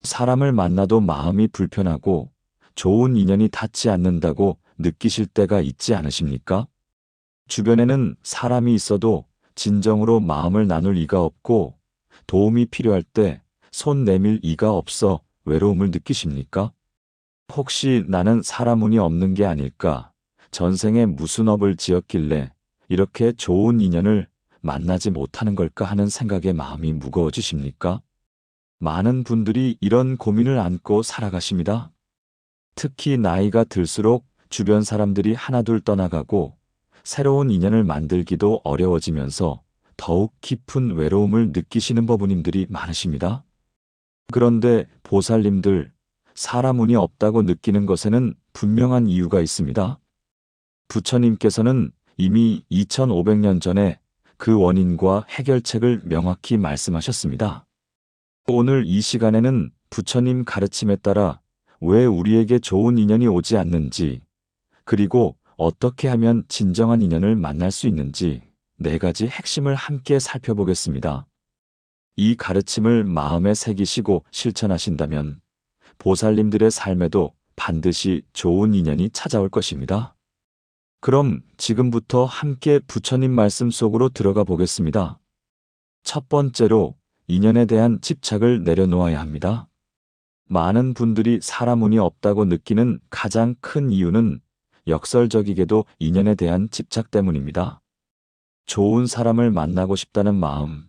사람을 만나도 마음이 불편하고 좋은 인연이 닿지 않는다고 느끼실 때가 있지 않으십니까? 주변에는 사람이 있어도 진정으로 마음을 나눌 이가 없고 도움이 필요할 때 손 내밀 이가 없어 외로움을 느끼십니까? 혹시 나는 사람 운이 없는 게 아닐까? 전생에 무슨 업을 지었길래 이렇게 좋은 인연을 만나지 못하는 걸까 하는 생각에 마음이 무거워지십니까? 많은 분들이 이런 고민을 안고 살아가십니다. 특히 나이가 들수록 주변 사람들이 하나둘 떠나가고 새로운 인연을 만들기도 어려워지면서 더욱 깊은 외로움을 느끼시는 법우님들이 많으십니다. 그런데 보살님들, 사람 운이 없다고 느끼는 것에는 분명한 이유가 있습니다. 부처님께서는 이미 2500년 전에 그 원인과 해결책을 명확히 말씀하셨습니다. 오늘 이 시간에는 부처님 가르침에 따라 왜 우리에게 좋은 인연이 오지 않는지, 그리고 어떻게 하면 진정한 인연을 만날 수 있는지 4가지 핵심을 함께 살펴보겠습니다. 이 가르침을 마음에 새기시고 실천하신다면 보살님들의 삶에도 반드시 좋은 인연이 찾아올 것입니다. 그럼 지금부터 함께 부처님 말씀 속으로 들어가 보겠습니다. 첫 번째로 인연에 대한 집착을 내려놓아야 합니다. 많은 분들이 사람 운이 없다고 느끼는 가장 큰 이유는 역설적이게도 인연에 대한 집착 때문입니다. 좋은 사람을 만나고 싶다는 마음,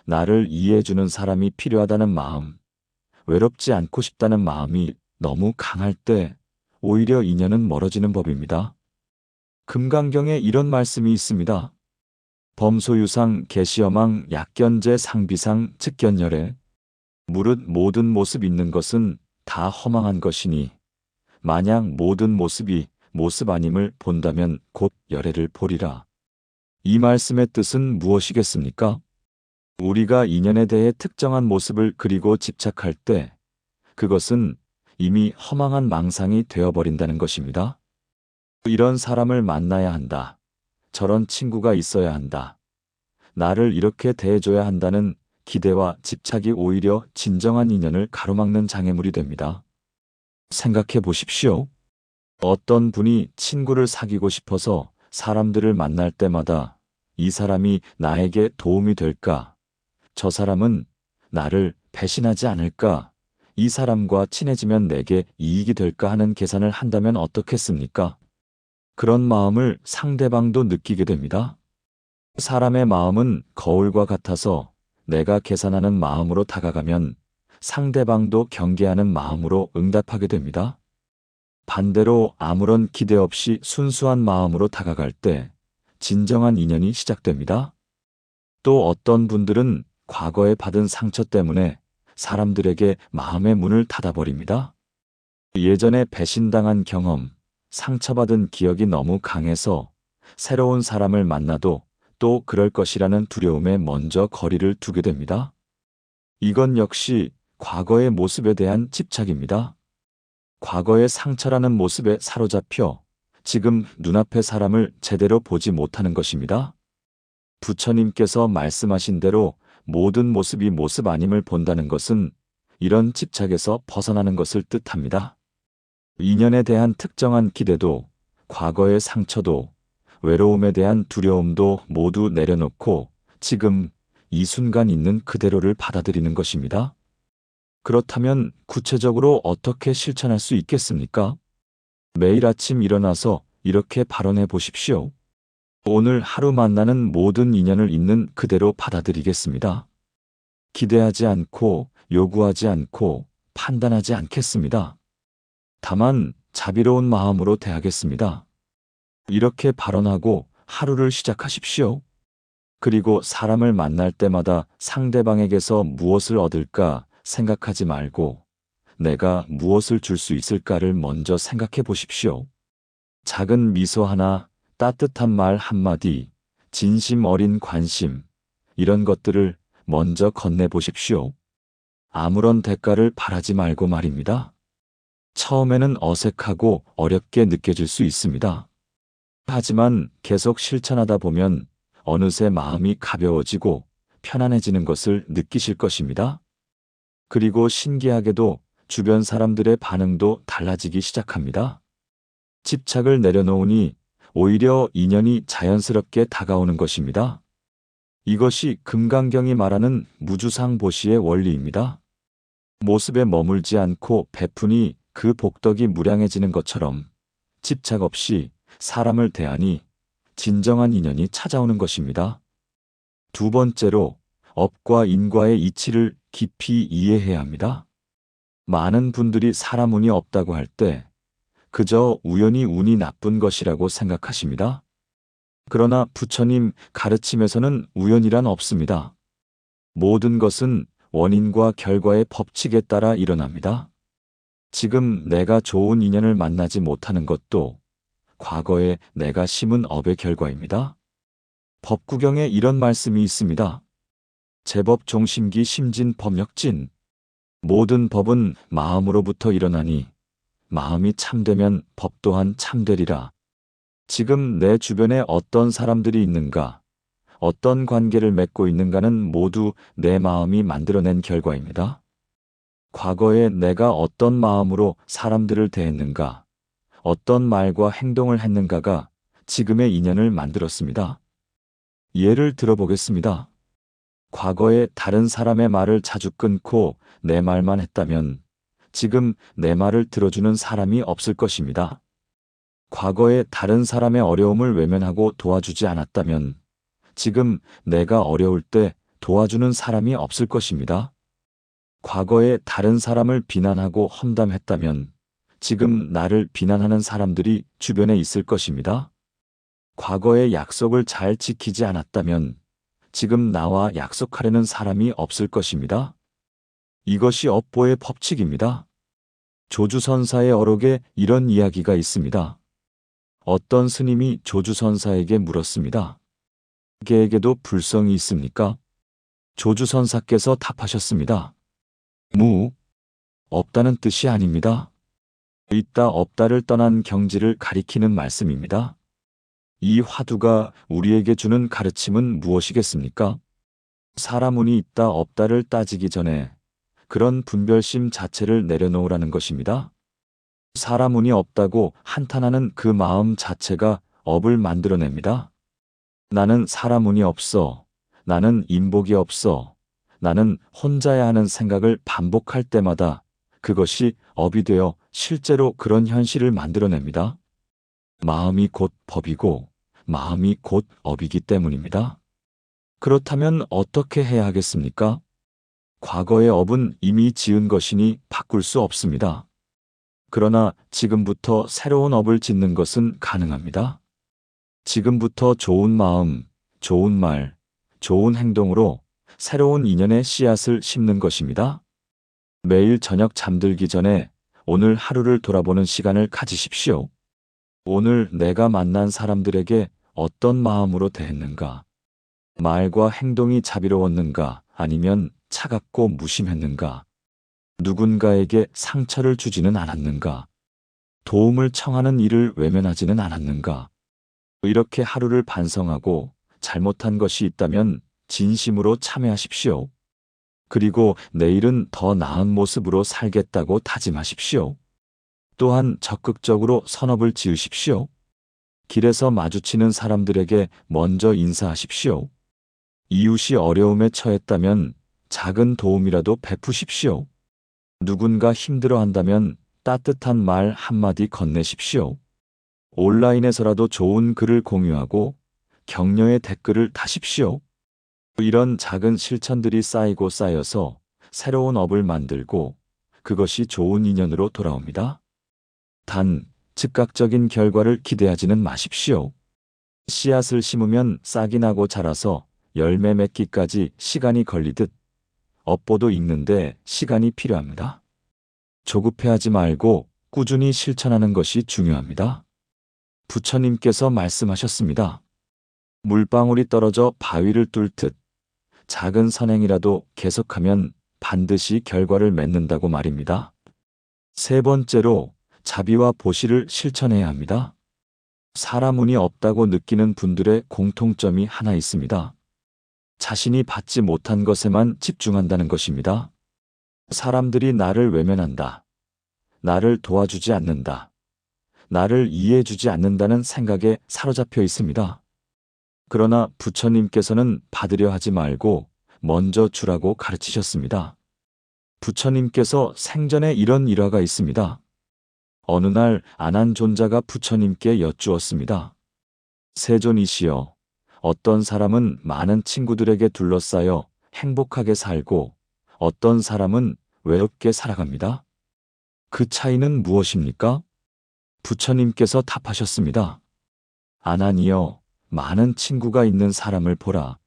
나를 이해해주는 사람이 필요하다는 마음, 외롭지 않고 싶다는 마음이 너무 강할 때 오히려 인연은 멀어지는 법입니다. 금강경에 이런 말씀이 있습니다. 범소유상 계시여망 약견제 상비상 측견열에 무릇 모든 모습 있는 것은 다 허망한 것이니 만약 모든 모습이 모습 아님을 본다면 곧 열애를 보리라. 이 말씀의 뜻은 무엇이겠습니까? 우리가 인연에 대해 특정한 모습을 그리고 집착할 때 그것은 이미 허망한 망상이 되어버린다는 것입니다. 이런 사람을 만나야 한다. 저런 친구가 있어야 한다. 나를 이렇게 대해줘야 한다는 기대와 집착이 오히려 진정한 인연을 가로막는 장애물이 됩니다. 생각해 보십시오. 어떤 분이 친구를 사귀고 싶어서 사람들을 만날 때마다 이 사람이 나에게 도움이 될까? 저 사람은 나를 배신하지 않을까? 이 사람과 친해지면 내게 이익이 될까 하는 계산을 한다면 어떻겠습니까? 그런 마음을 상대방도 느끼게 됩니다. 사람의 마음은 거울과 같아서 내가 계산하는 마음으로 다가가면 상대방도 경계하는 마음으로 응답하게 됩니다. 반대로 아무런 기대 없이 순수한 마음으로 다가갈 때 진정한 인연이 시작됩니다. 또 어떤 분들은 과거에 받은 상처 때문에 사람들에게 마음의 문을 닫아버립니다. 예전에 배신당한 경험, 상처받은 기억이 너무 강해서 새로운 사람을 만나도 또 그럴 것이라는 두려움에 먼저 거리를 두게 됩니다. 이건 역시 과거의 모습에 대한 집착입니다. 과거의 상처라는 모습에 사로잡혀 지금 눈앞의 사람을 제대로 보지 못하는 것입니다. 부처님께서 말씀하신 대로 모든 모습이 모습 아님을 본다는 것은 이런 집착에서 벗어나는 것을 뜻합니다. 인연에 대한 특정한 기대도, 과거의 상처도, 외로움에 대한 두려움도 모두 내려놓고 지금 이 순간 있는 그대로를 받아들이는 것입니다. 그렇다면 구체적으로 어떻게 실천할 수 있겠습니까? 매일 아침 일어나서 이렇게 발언해 보십시오. 오늘 하루 만나는 모든 인연을 있는 그대로 받아들이겠습니다. 기대하지 않고 요구하지 않고 판단하지 않겠습니다. 다만 자비로운 마음으로 대하겠습니다. 이렇게 발언하고 하루를 시작하십시오. 그리고 사람을 만날 때마다 상대방에게서 무엇을 얻을까 생각하지 말고 내가 무엇을 줄 수 있을까를 먼저 생각해 보십시오. 작은 미소 하나, 따뜻한 말 한마디, 진심 어린 관심, 이런 것들을 먼저 건네보십시오. 아무런 대가를 바라지 말고 말입니다. 처음에는 어색하고 어렵게 느껴질 수 있습니다. 하지만 계속 실천하다 보면 어느새 마음이 가벼워지고 편안해지는 것을 느끼실 것입니다. 그리고 신기하게도 주변 사람들의 반응도 달라지기 시작합니다. 집착을 내려놓으니 오히려 인연이 자연스럽게 다가오는 것입니다. 이것이 금강경이 말하는 무주상보시의 원리입니다. 모습에 머물지 않고 베푸니 그 복덕이 무량해지는 것처럼 집착 없이 사람을 대하니 진정한 인연이 찾아오는 것입니다. 두 번째로 업과 인과의 이치를 깊이 이해해야 합니다. 많은 분들이 사람 운이 없다고 할 때 그저 우연히 운이 나쁜 것이라고 생각하십니다. 그러나 부처님 가르침에서는 우연이란 없습니다. 모든 것은 원인과 결과의 법칙에 따라 일어납니다. 지금 내가 좋은 인연을 만나지 못하는 것도 과거에 내가 심은 업의 결과입니다. 법구경에 이런 말씀이 있습니다. 제법 종심기 심진 법력진. 모든 법은 마음으로부터 일어나니 마음이 참되면 법 또한 참되리라. 지금 내 주변에 어떤 사람들이 있는가, 어떤 관계를 맺고 있는가는 모두 내 마음이 만들어낸 결과입니다. 과거에 내가 어떤 마음으로 사람들을 대했는가, 어떤 말과 행동을 했는가가 지금의 인연을 만들었습니다. 예를 들어보겠습니다. 과거에 다른 사람의 말을 자주 끊고 내 말만 했다면 지금 내 말을 들어주는 사람이 없을 것입니다. 과거에 다른 사람의 어려움을 외면하고 도와주지 않았다면 지금 내가 어려울 때 도와주는 사람이 없을 것입니다. 과거에 다른 사람을 비난하고 험담했다면 지금 나를 비난하는 사람들이 주변에 있을 것입니다. 과거의 약속을 잘 지키지 않았다면 지금 나와 약속하려는 사람이 없을 것입니다. 이것이 업보의 법칙입니다. 조주선사의 어록에 이런 이야기가 있습니다. 어떤 스님이 조주선사에게 물었습니다. 개에게도 불성이 있습니까? 조주선사께서 답하셨습니다. 없다는 뜻이 아닙니다. 있다 없다를 떠난 경지를 가리키는 말씀입니다. 이 화두가 우리에게 주는 가르침은 무엇이겠습니까? 사람 운이 있다 없다를 따지기 전에 그런 분별심 자체를 내려놓으라는 것입니다. 사람 운이 없다고 한탄하는 그 마음 자체가 업을 만들어냅니다. 나는 사람 운이 없어, 나는 인복이 없어, 나는 혼자야 하는 생각을 반복할 때마다 그것이 업이 되어 실제로 그런 현실을 만들어냅니다. 마음이 곧 법이고 마음이 곧 업이기 때문입니다. 그렇다면 어떻게 해야 하겠습니까? 과거의 업은 이미 지은 것이니 바꿀 수 없습니다. 그러나 지금부터 새로운 업을 짓는 것은 가능합니다. 지금부터 좋은 마음, 좋은 말, 좋은 행동으로 새로운 인연의 씨앗을 심는 것입니다. 매일 저녁 잠들기 전에 오늘 하루를 돌아보는 시간을 가지십시오. 오늘 내가 만난 사람들에게 어떤 마음으로 대했는가? 말과 행동이 자비로웠는가? 아니면 차갑고 무심했는가? 누군가에게 상처를 주지는 않았는가? 도움을 청하는 일을 외면하지는 않았는가? 이렇게 하루를 반성하고 잘못한 것이 있다면 진심으로 참회하십시오. 그리고 내일은 더 나은 모습으로 살겠다고 다짐하십시오. 또한 적극적으로 선업을 지으십시오. 길에서 마주치는 사람들에게 먼저 인사하십시오. 이웃이 어려움에 처했다면 작은 도움이라도 베푸십시오. 누군가 힘들어한다면 따뜻한 말 한마디 건네십시오. 온라인에서라도 좋은 글을 공유하고 격려의 댓글을 다십시오. 이런 작은 실천들이 쌓이고 쌓여서 새로운 업을 만들고 그것이 좋은 인연으로 돌아옵니다. 단, 즉각적인 결과를 기대하지는 마십시오. 씨앗을 심으면 싹이 나고 자라서 열매 맺기까지 시간이 걸리듯 업보도 읽는데 시간이 필요합니다. 조급해하지 말고 꾸준히 실천하는 것이 중요합니다. 부처님께서 말씀하셨습니다. 물방울이 떨어져 바위를 뚫듯 작은 선행이라도 계속하면 반드시 결과를 맺는다고 말입니다. 세 번째로 자비와 보시를 실천해야 합니다. 사람 운이 없다고 느끼는 분들의 공통점이 하나 있습니다. 자신이 받지 못한 것에만 집중한다는 것입니다. 사람들이 나를 외면한다. 나를 도와주지 않는다. 나를 이해해주지 않는다는 생각에 사로잡혀 있습니다. 그러나 부처님께서는 받으려 하지 말고 먼저 주라고 가르치셨습니다. 부처님께서 생전에 이런 일화가 있습니다. 어느 날 아난존자가 부처님께 여쭈었습니다. 세존이시여, 어떤 사람은 많은 친구들에게 둘러싸여 행복하게 살고 어떤 사람은 외롭게 살아갑니다. 그 차이는 무엇입니까? 부처님께서 답하셨습니다. 아난이여, 많은 친구가 있는 사람을 보라.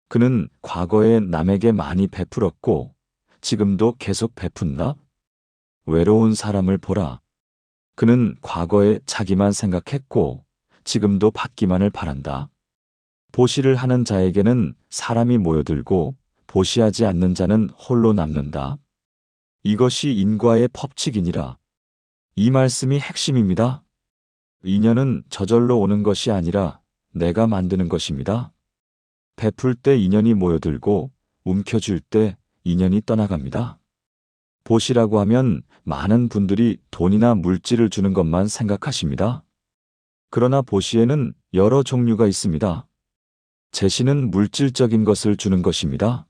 그는 과거에 남에게 많이 베풀었고 지금도 계속 베푼다. 외로운 사람을 보라. 그는 과거에 자기만 생각했고 지금도 받기만을 바란다. 보시를 하는 자에게는 사람이 모여들고 보시하지 않는 자는 홀로 남는다. 이것이 인과의 법칙이니라. 이 말씀이 핵심입니다. 인연은 저절로 오는 것이 아니라 내가 만드는 것입니다. 베풀 때 인연이 모여들고 움켜쥘 때 인연이 떠나갑니다. 보시라고 하면 많은 분들이 돈이나 물질을 주는 것만 생각하십니다. 그러나 보시에는 여러 종류가 있습니다. 제시는 물질적인 것을 주는 것입니다.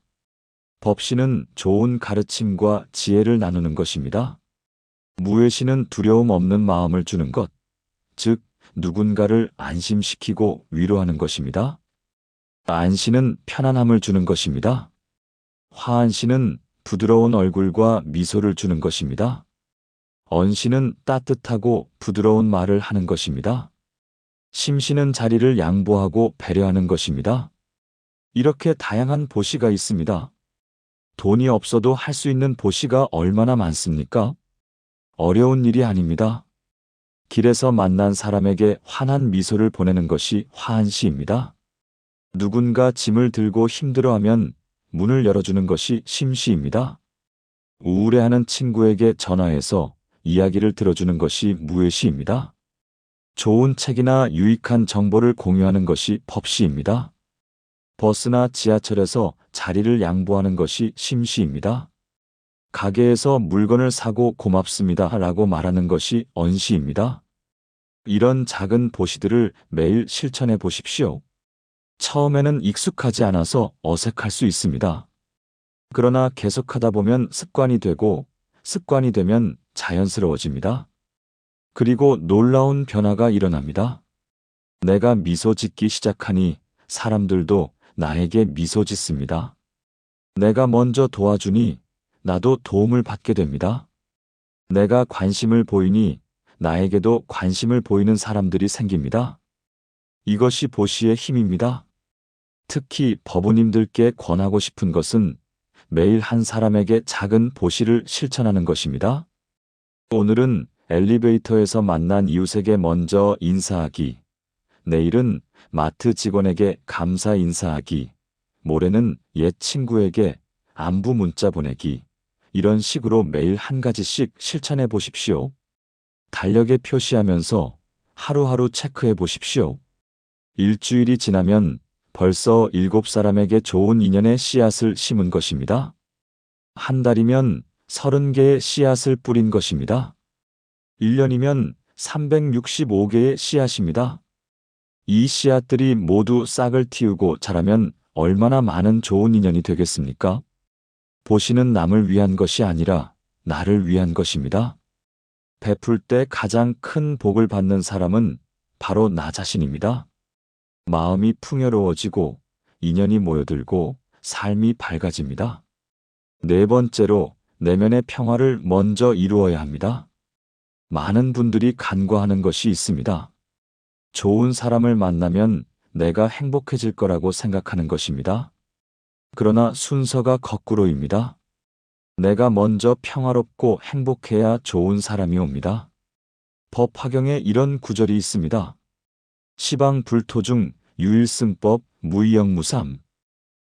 법시는 좋은 가르침과 지혜를 나누는 것입니다. 무예시는 두려움 없는 마음을 주는 것, 즉 누군가를 안심시키고 위로하는 것입니다. 안시는 편안함을 주는 것입니다. 화안시는 부드러운 얼굴과 미소를 주는 것입니다. 언시는 따뜻하고 부드러운 말을 하는 것입니다. 심시는 자리를 양보하고 배려하는 것입니다. 이렇게 다양한 보시가 있습니다. 돈이 없어도 할 수 있는 보시가 얼마나 많습니까? 어려운 일이 아닙니다. 길에서 만난 사람에게 환한 미소를 보내는 것이 화안시입니다. 누군가 짐을 들고 힘들어하면 문을 열어주는 것이 심시입니다. 우울해하는 친구에게 전화해서 이야기를 들어주는 것이 무예시입니다. 좋은 책이나 유익한 정보를 공유하는 것이 법시입니다. 버스나 지하철에서 자리를 양보하는 것이 심시입니다. 가게에서 물건을 사고 고맙습니다 라고 말하는 것이 언시입니다. 이런 작은 보시들을 매일 실천해 보십시오. 처음에는 익숙하지 않아서 어색할 수 있습니다. 그러나 계속하다 보면 습관이 되고 습관이 되면 자연스러워집니다. 그리고 놀라운 변화가 일어납니다. 내가 미소 짓기 시작하니 사람들도 나에게 미소 짓습니다. 내가 먼저 도와주니 나도 도움을 받게 됩니다. 내가 관심을 보이니 나에게도 관심을 보이는 사람들이 생깁니다. 이것이 보시의 힘입니다. 특히 법우님들께 권하고 싶은 것은 매일 한 사람에게 작은 보시를 실천하는 것입니다. 오늘은 엘리베이터에서 만난 이웃에게 먼저 인사하기, 내일은 마트 직원에게 감사 인사하기, 모레는 옛 친구에게 안부 문자 보내기, 이런 식으로 매일 한 가지씩 실천해 보십시오. 달력에 표시하면서 하루하루 체크해 보십시오. 일주일이 지나면 벌써 7사람에게 좋은 인연의 씨앗을 심은 것입니다. 한 달이면 30개의 씨앗을 뿌린 것입니다. 1년이면 365개의 씨앗입니다. 이 씨앗들이 모두 싹을 틔우고 자라면 얼마나 많은 좋은 인연이 되겠습니까? 보시는 남을 위한 것이 아니라 나를 위한 것입니다. 베풀 때 가장 큰 복을 받는 사람은 바로 나 자신입니다. 마음이 풍요로워지고 인연이 모여들고 삶이 밝아집니다. 네 번째로 내면의 평화를 먼저 이루어야 합니다. 많은 분들이 간과하는 것이 있습니다. 좋은 사람을 만나면 내가 행복해질 거라고 생각하는 것입니다. 그러나 순서가 거꾸로입니다. 내가 먼저 평화롭고 행복해야 좋은 사람이 옵니다. 법화경에 이런 구절이 있습니다. 시방불토중 유일승법 무이영무삼.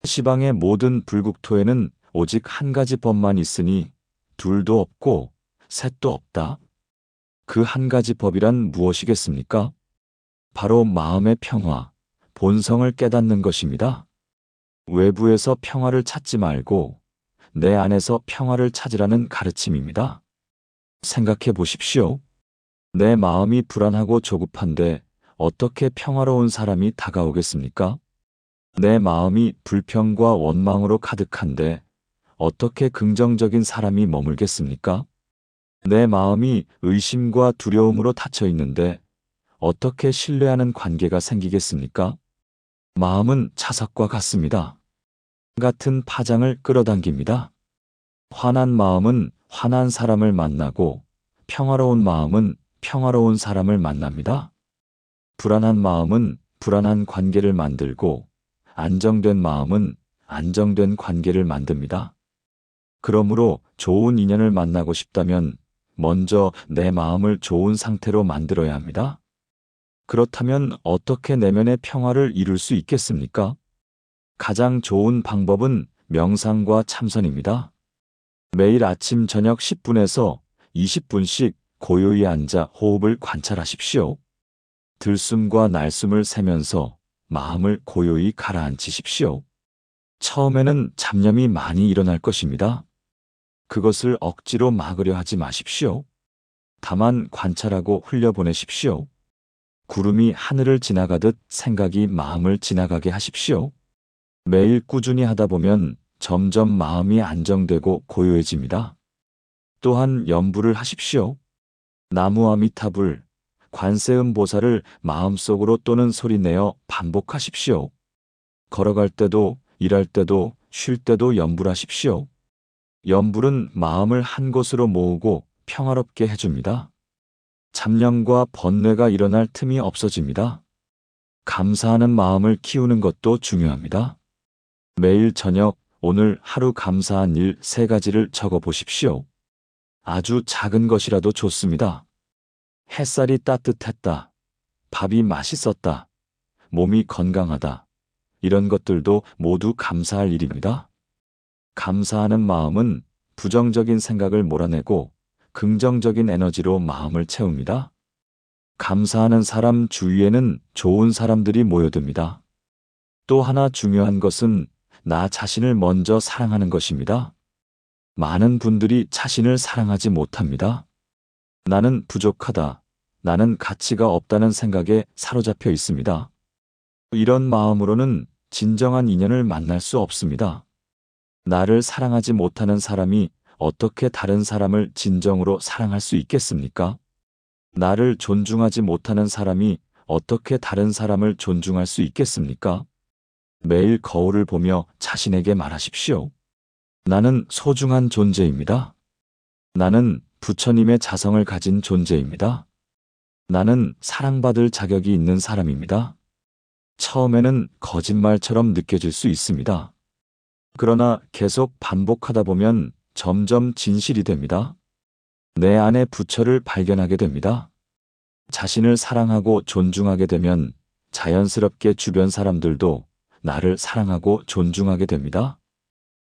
시방의 모든 불국토에는 오직 한 가지 법만 있으니 둘도 없고 셋도 없다. 그 한 가지 법이란 무엇이겠습니까? 바로 마음의 평화, 본성을 깨닫는 것입니다. 외부에서 평화를 찾지 말고 내 안에서 평화를 찾으라는 가르침입니다. 생각해 보십시오. 내 마음이 불안하고 조급한데 어떻게 평화로운 사람이 다가오겠습니까? 내 마음이 불평과 원망으로 가득한데 어떻게 긍정적인 사람이 머물겠습니까? 내 마음이 의심과 두려움으로 닫혀 있는데 어떻게 신뢰하는 관계가 생기겠습니까? 마음은 자석과 같습니다. 같은 파장을 끌어당깁니다. 화난 마음은 화난 사람을 만나고 평화로운 마음은 평화로운 사람을 만납니다. 불안한 마음은 불안한 관계를 만들고 안정된 마음은 안정된 관계를 만듭니다. 그러므로 좋은 인연을 만나고 싶다면 먼저 내 마음을 좋은 상태로 만들어야 합니다. 그렇다면 어떻게 내면의 평화를 이룰 수 있겠습니까? 가장 좋은 방법은 명상과 참선입니다. 매일 아침 저녁 10분에서 20분씩 고요히 앉아 호흡을 관찰하십시오. 들숨과 날숨을 세면서 마음을 고요히 가라앉히십시오. 처음에는 잡념이 많이 일어날 것입니다. 그것을 억지로 막으려 하지 마십시오. 다만 관찰하고 흘려보내십시오. 구름이 하늘을 지나가듯 생각이 마음을 지나가게 하십시오. 매일 꾸준히 하다 보면 점점 마음이 안정되고 고요해집니다. 또한 염불을 하십시오. 나무 아미타불, 관세음 보살을 마음속으로 또는 소리내어 반복하십시오. 걸어갈 때도, 일할 때도, 쉴 때도 염불하십시오. 염불은 마음을 한 곳으로 모으고 평화롭게 해줍니다. 잡념과 번뇌가 일어날 틈이 없어집니다. 감사하는 마음을 키우는 것도 중요합니다. 매일 저녁 오늘 하루 감사한 일 3가지를 적어 보십시오. 아주 작은 것이라도 좋습니다. 햇살이 따뜻했다. 밥이 맛있었다. 몸이 건강하다. 이런 것들도 모두 감사할 일입니다. 감사하는 마음은 부정적인 생각을 몰아내고 긍정적인 에너지로 마음을 채웁니다. 감사하는 사람 주위에는 좋은 사람들이 모여듭니다. 또 하나 중요한 것은 나 자신을 먼저 사랑하는 것입니다. 많은 분들이 자신을 사랑하지 못합니다. 나는 부족하다. 나는 가치가 없다는 생각에 사로잡혀 있습니다. 이런 마음으로는 진정한 인연을 만날 수 없습니다. 나를 사랑하지 못하는 사람이 어떻게 다른 사람을 진정으로 사랑할 수 있겠습니까? 나를 존중하지 못하는 사람이 어떻게 다른 사람을 존중할 수 있겠습니까? 매일 거울을 보며 자신에게 말하십시오. 나는 소중한 존재입니다. 나는 부처님의 자성을 가진 존재입니다. 나는 사랑받을 자격이 있는 사람입니다. 처음에는 거짓말처럼 느껴질 수 있습니다. 그러나 계속 반복하다 보면 점점 진실이 됩니다. 내 안의 부처를 발견하게 됩니다. 자신을 사랑하고 존중하게 되면 자연스럽게 주변 사람들도 나를 사랑하고 존중하게 됩니다.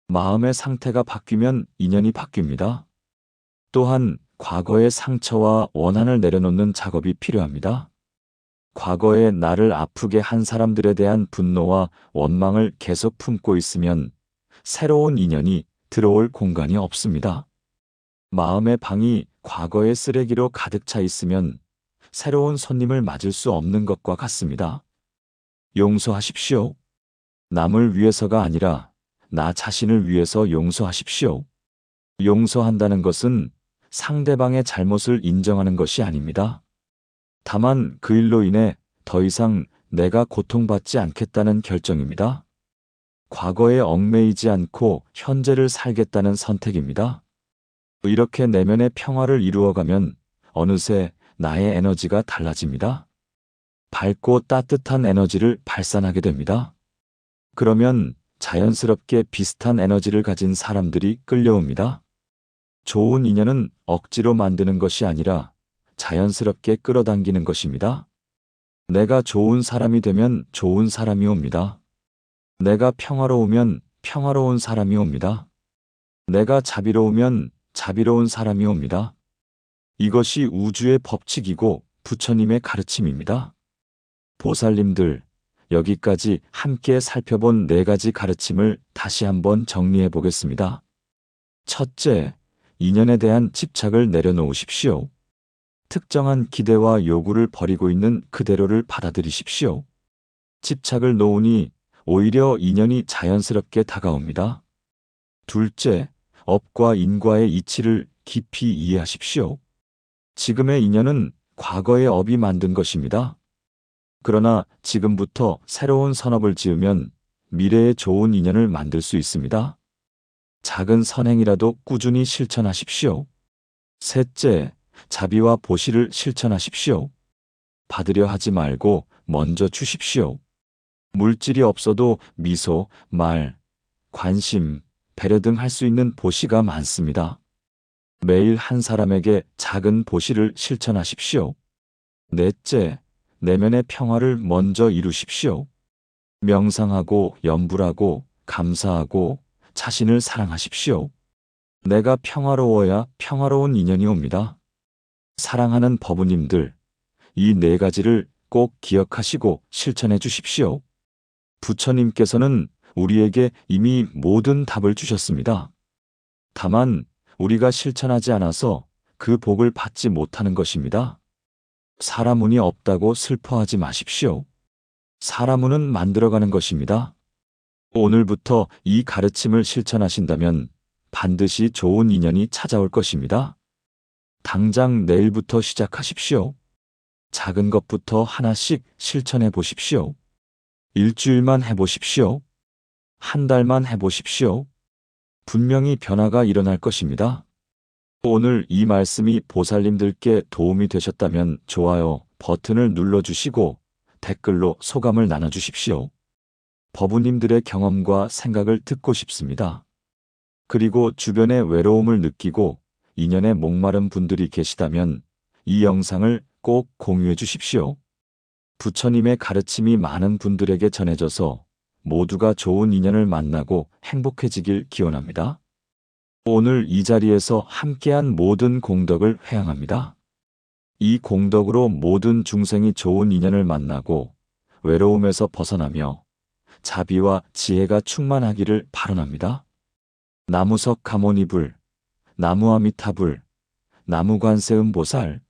마음의 상태가 바뀌면 인연이 바뀝니다. 또한 과거의 상처와 원한을 내려놓는 작업이 필요합니다. 과거에 나를 아프게 한 사람들에 대한 분노와 원망을 계속 품고 있으면 새로운 인연이 들어올 공간이 없습니다. 마음의 방이 과거의 쓰레기로 가득 차 있으면 새로운 손님을 맞을 수 없는 것과 같습니다. 용서하십시오. 남을 위해서가 아니라 나 자신을 위해서 용서하십시오. 용서한다는 것은 상대방의 잘못을 인정하는 것이 아닙니다. 다만 그 일로 인해 더 이상 내가 고통받지 않겠다는 결정입니다. 과거에 얽매이지 않고 현재를 살겠다는 선택입니다. 이렇게 내면의 평화를 이루어가면 어느새 나의 에너지가 달라집니다. 밝고 따뜻한 에너지를 발산하게 됩니다. 그러면 자연스럽게 비슷한 에너지를 가진 사람들이 끌려옵니다. 좋은 인연은 억지로 만드는 것이 아니라 자연스럽게 끌어당기는 것입니다. 내가 좋은 사람이 되면 좋은 사람이 옵니다. 내가 평화로우면 평화로운 사람이 옵니다. 내가 자비로우면 자비로운 사람이 옵니다. 이것이 우주의 법칙이고 부처님의 가르침입니다. 보살님들, 여기까지 함께 살펴본 4가지 가르침을 다시 한번 정리해 보겠습니다. 첫째, 인연에 대한 집착을 내려놓으십시오. 특정한 기대와 요구를 버리고 있는 그대로를 받아들이십시오. 집착을 놓으니 오히려 인연이 자연스럽게 다가옵니다. 둘째, 업과 인과의 이치를 깊이 이해하십시오. 지금의 인연은 과거의 업이 만든 것입니다. 그러나 지금부터 새로운 선업을 지으면 미래에 좋은 인연을 만들 수 있습니다. 작은 선행이라도 꾸준히 실천하십시오. 셋째, 자비와 보시를 실천하십시오. 받으려 하지 말고 먼저 주십시오. 물질이 없어도 미소, 말, 관심, 배려 등 할 수 있는 보시가 많습니다. 매일 한 사람에게 작은 보시를 실천하십시오. 넷째, 내면의 평화를 먼저 이루십시오. 명상하고 염불하고 감사하고 자신을 사랑하십시오. 내가 평화로워야 평화로운 인연이 옵니다. 사랑하는 법우님들, 이 네 가지를 꼭 기억하시고 실천해 주십시오. 부처님께서는 우리에게 이미 모든 답을 주셨습니다. 다만 우리가 실천하지 않아서 그 복을 받지 못하는 것입니다. 사람 운이 없다고 슬퍼하지 마십시오. 사람 운은 만들어가는 것입니다. 오늘부터 이 가르침을 실천하신다면 반드시 좋은 인연이 찾아올 것입니다. 당장 내일부터 시작하십시오. 작은 것부터 하나씩 실천해 보십시오. 일주일만 해보십시오. 한 달만 해보십시오. 분명히 변화가 일어날 것입니다. 오늘 이 말씀이 보살님들께 도움이 되셨다면 좋아요 버튼을 눌러주시고 댓글로 소감을 나눠주십시오. 법우님들의 경험과 생각을 듣고 싶습니다. 그리고 주변에 외로움을 느끼고 인연에 목마른 분들이 계시다면 이 영상을 꼭 공유해 주십시오. 부처님의 가르침이 많은 분들에게 전해져서 모두가 좋은 인연을 만나고 행복해지길 기원합니다. 오늘 이 자리에서 함께한 모든 공덕을 회항합니다. 이 공덕으로 모든 중생이 좋은 인연을 만나고 외로움에서 벗어나며 자비와 지혜가 충만하기를 발언합니다. 나무석 가모니불, 나무아미타불, 나무관세음보살,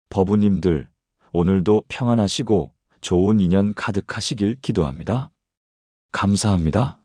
법우님들, 오늘도 평안하시고 좋은 인연 가득하시길 기도합니다. 감사합니다.